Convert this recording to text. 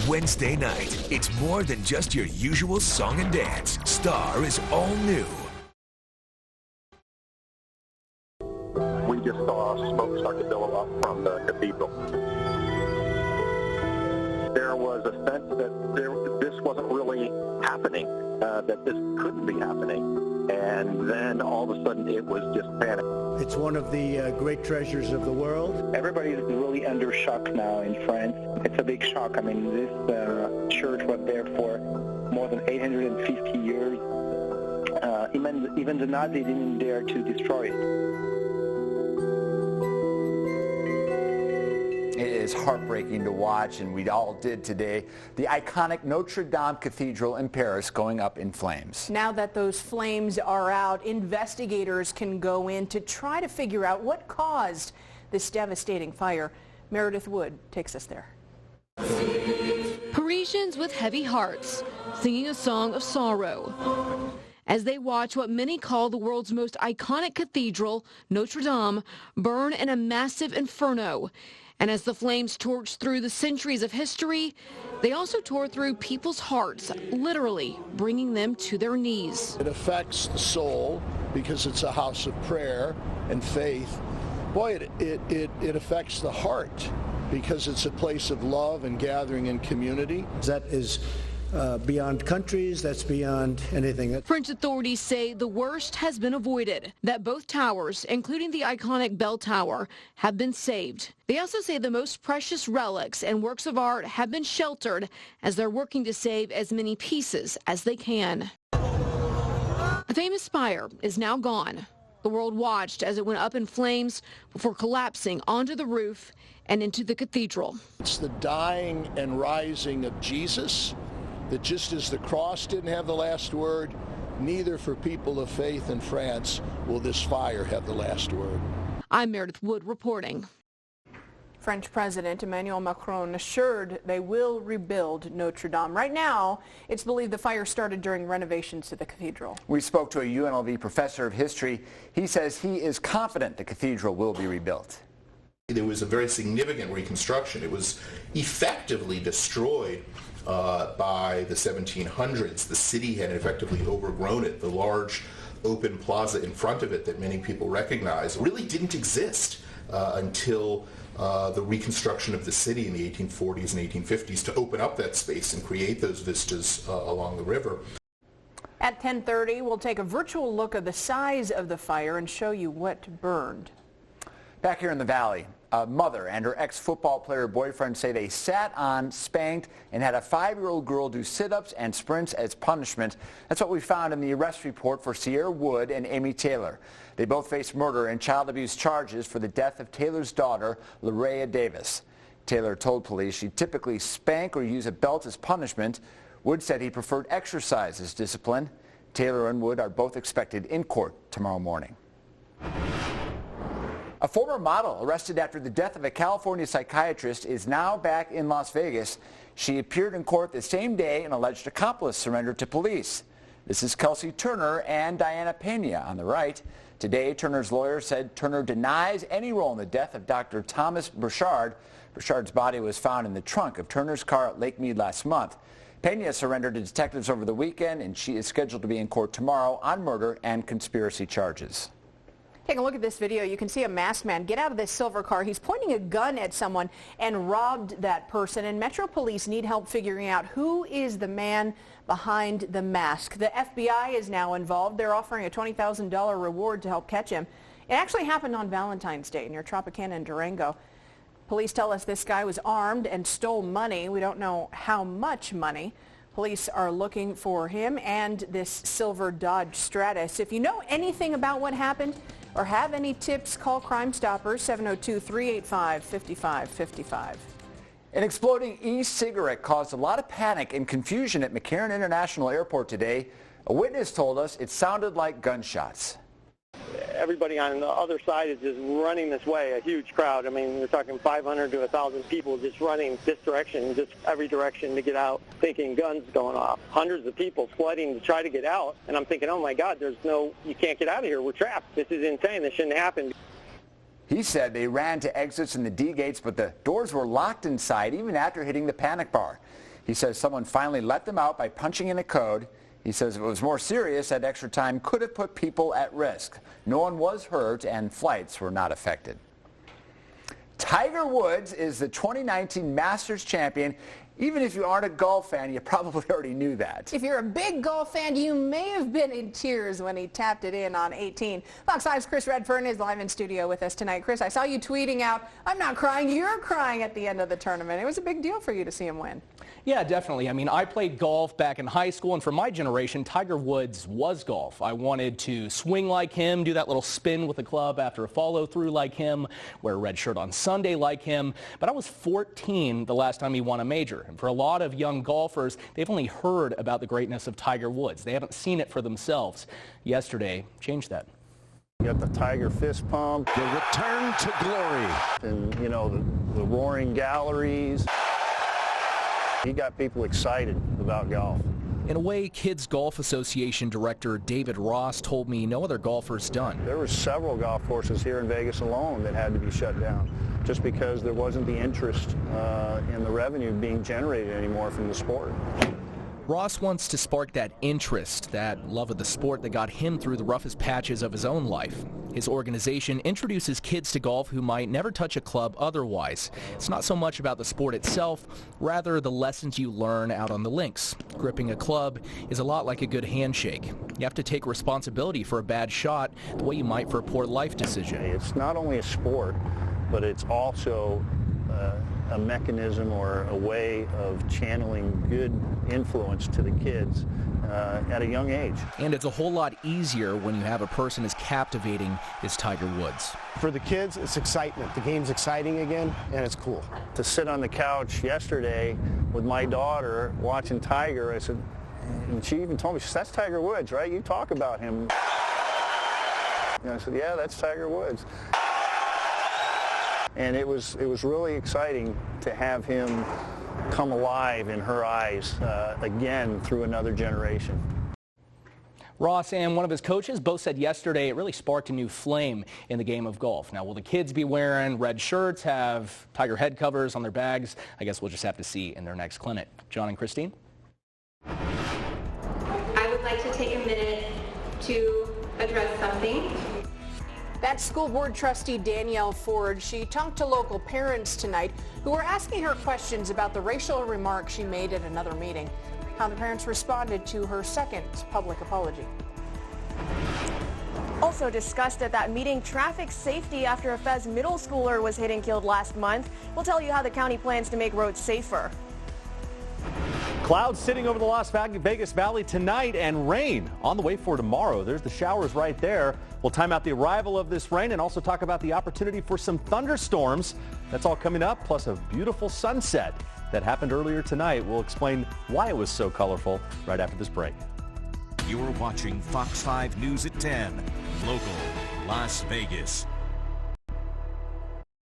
Wednesday night, it's more than just your usual song and dance. Star is all new. We just saw smoke start to billow up from the cathedral. There was a sense that this wasn't really happening, that this couldn't be happening. And then all of a sudden it was just panic. It's one of the great treasures of the world. Everybody's really under shock now in France. It's a big shock. I mean, this church was there for more than 850 years. Even the Nazis didn't dare to destroy it. It is heartbreaking to watch, and we all did today. The iconic Notre Dame Cathedral in Paris going up in flames. Now that those flames are out, investigators can go in to try to figure out what caused this devastating fire. Meredith Wood takes us there. Parisians with heavy hearts singing a song of sorrow as they watch what many call the world's most iconic cathedral, Notre Dame, burn in a massive inferno. And as the flames torch through the centuries of history, they also tore through people's hearts, literally bringing them to their knees. It affects the soul because it's a house of prayer and faith. Boy, it affects the heart because it's a place of love and gathering and community. That is beyond countries, that's beyond anything. French authorities say the worst has been avoided, that both towers, including the iconic bell tower, have been saved. They also say the most precious relics and works of art have been sheltered as they're working to save as many pieces as they can. The famous spire is now gone. The world watched as it went up in flames before collapsing onto the roof and into the cathedral. It's the dying and rising of Jesus, that just as the cross didn't have the last word, neither for people of faith in France will this fire have the last word. I'm Meredith Wood reporting. French President Emmanuel Macron assured they will rebuild Notre Dame. Right now, it's believed the fire started during renovations to the cathedral. We spoke to a UNLV professor of history. He says he is confident the cathedral will be rebuilt. There was a very significant reconstruction. It was effectively destroyed by the 1700s. The city had effectively overgrown it. The large open plaza in front of it that many people recognize really didn't exist until the reconstruction of the city in the 1840s and 1850s to open up that space and create those vistas along the river. At 10:30, we'll take a virtual look at the size of the fire and show you what burned. Back here in the valley, a mother and her ex-football player boyfriend say they sat on, spanked, and had a 5-year-old girl do sit-ups and sprints as punishment. That's what we found in the arrest report for Sierra Wood and Amy Taylor. They both face murder and child abuse charges for the death of Taylor's daughter, Larea Davis. Taylor told police she'd typically spank or use a belt as punishment. Wood said he preferred exercise as discipline. Taylor and Wood are both expected in court tomorrow morning. A former model arrested after the death of a California psychiatrist is now back in Las Vegas. She appeared in court the same day an alleged accomplice surrendered to police. This is Kelsey Turner and Diana Pena on the right. Today, Turner's lawyer said Turner denies any role in the death of Dr. Thomas Burchard. Burchard's body was found in the trunk of Turner's car at Lake Mead last month. Pena surrendered to detectives over the weekend, and she is scheduled to be in court tomorrow on murder and conspiracy charges. Take a look at this video. You can see a masked man get out of this silver car. He's pointing a gun at someone and robbed that person. And Metro Police need help figuring out who is the man behind the mask. The FBI is now involved. They're offering a $20,000 reward to help catch him. It actually happened on Valentine's Day near Tropicana and Durango. Police tell us this guy was armed and stole money. We don't know how much money. Police are looking for him and this silver Dodge Stratus. If you know anything about what happened or have any tips, call Crime Stoppers, 702-385-5555. An exploding e-cigarette caused a lot of panic and confusion at McCarran International Airport today. A witness told us it sounded like gunshots. Everybody on the other side is just running this way, a huge crowd. I mean, we're talking 500 to 1,000 people just running this direction, just every direction to get out, thinking guns going off. Hundreds of people flooding to try to get out. And I'm thinking, oh, my God, you can't get out of here. We're trapped. This is insane. This shouldn't happen. He said they ran to exits in the D gates, but the doors were locked inside even after hitting the panic bar. He says someone finally let them out by punching in a code. He says if it was more serious, that extra time could have put people at risk. No one was hurt and flights were not affected. Tiger Woods is the 2019 Masters champion. Even if you aren't a golf fan, you probably already knew that. If you're a big golf fan, you may have been in tears when he tapped it in on 18. Fox 5's Chris Redfern is live in studio with us tonight. Chris, I saw you tweeting out, "I'm not crying, you're crying" at the end of the tournament. It was a big deal for you to see him win. Yeah, definitely. I mean, I played golf back in high school, and for my generation, Tiger Woods was golf. I wanted to swing like him, do that little spin with the club after a follow-through like him, wear a red shirt on Sunday like him. But I was 14 the last time he won a major. And for a lot of young golfers, they've only heard about the greatness of Tiger Woods. They haven't seen it for themselves. Yesterday changed that. You got the Tiger fist pump, the return to glory, and, you know, the roaring galleries. He got people excited about golf. In a way, Kids Golf Association Director David Ross told me no other golfer's done. There were several golf courses here in Vegas alone that had to be shut down just because there wasn't the interest in the revenue being generated anymore from the sport. Ross wants to spark that interest, that love of the sport that got him through the roughest patches of his own life. His organization introduces kids to golf who might never touch a club otherwise. It's not so much about the sport itself, rather the lessons you learn out on the links. Gripping a club is a lot like a good handshake. You have to take responsibility for a bad shot the way you might for a poor life decision. It's not only a sport, but it's also a mechanism or a way of channeling good influence to the kids at a young age. And it's a whole lot easier when you have a person as captivating as Tiger Woods. For the kids, it's excitement. The game's exciting again, and it's cool. To sit on the couch yesterday with my daughter watching Tiger, I said, and she even told me, she said, "That's Tiger Woods, right? You talk about him." And I said, "Yeah, that's Tiger Woods." And it was really exciting to have him come alive in her eyes again through another generation. Ross and one of his coaches both said yesterday it really sparked a new flame in the game of golf. Now, will the kids be wearing red shirts, have Tiger head covers on their bags? I guess we'll just have to see in their next clinic. John and Christine? I would like to take a minute to address something. That's school board trustee Danielle Ford. She talked to local parents tonight who were asking her questions about the racial remarks she made at another meeting. How the parents responded to her second public apology. Also discussed at that meeting, traffic safety after a Fez middle schooler was hit and killed last month. We'll tell you how the county plans to make roads safer. Clouds sitting over the Las Vegas Valley tonight and rain on the way for tomorrow. There's the showers right there. We'll time out the arrival of this rain and also talk about the opportunity for some thunderstorms. That's all coming up, plus a beautiful sunset that happened earlier tonight. We'll explain why it was so colorful right after this break. You're watching Fox 5 News at 10. Local, Las Vegas.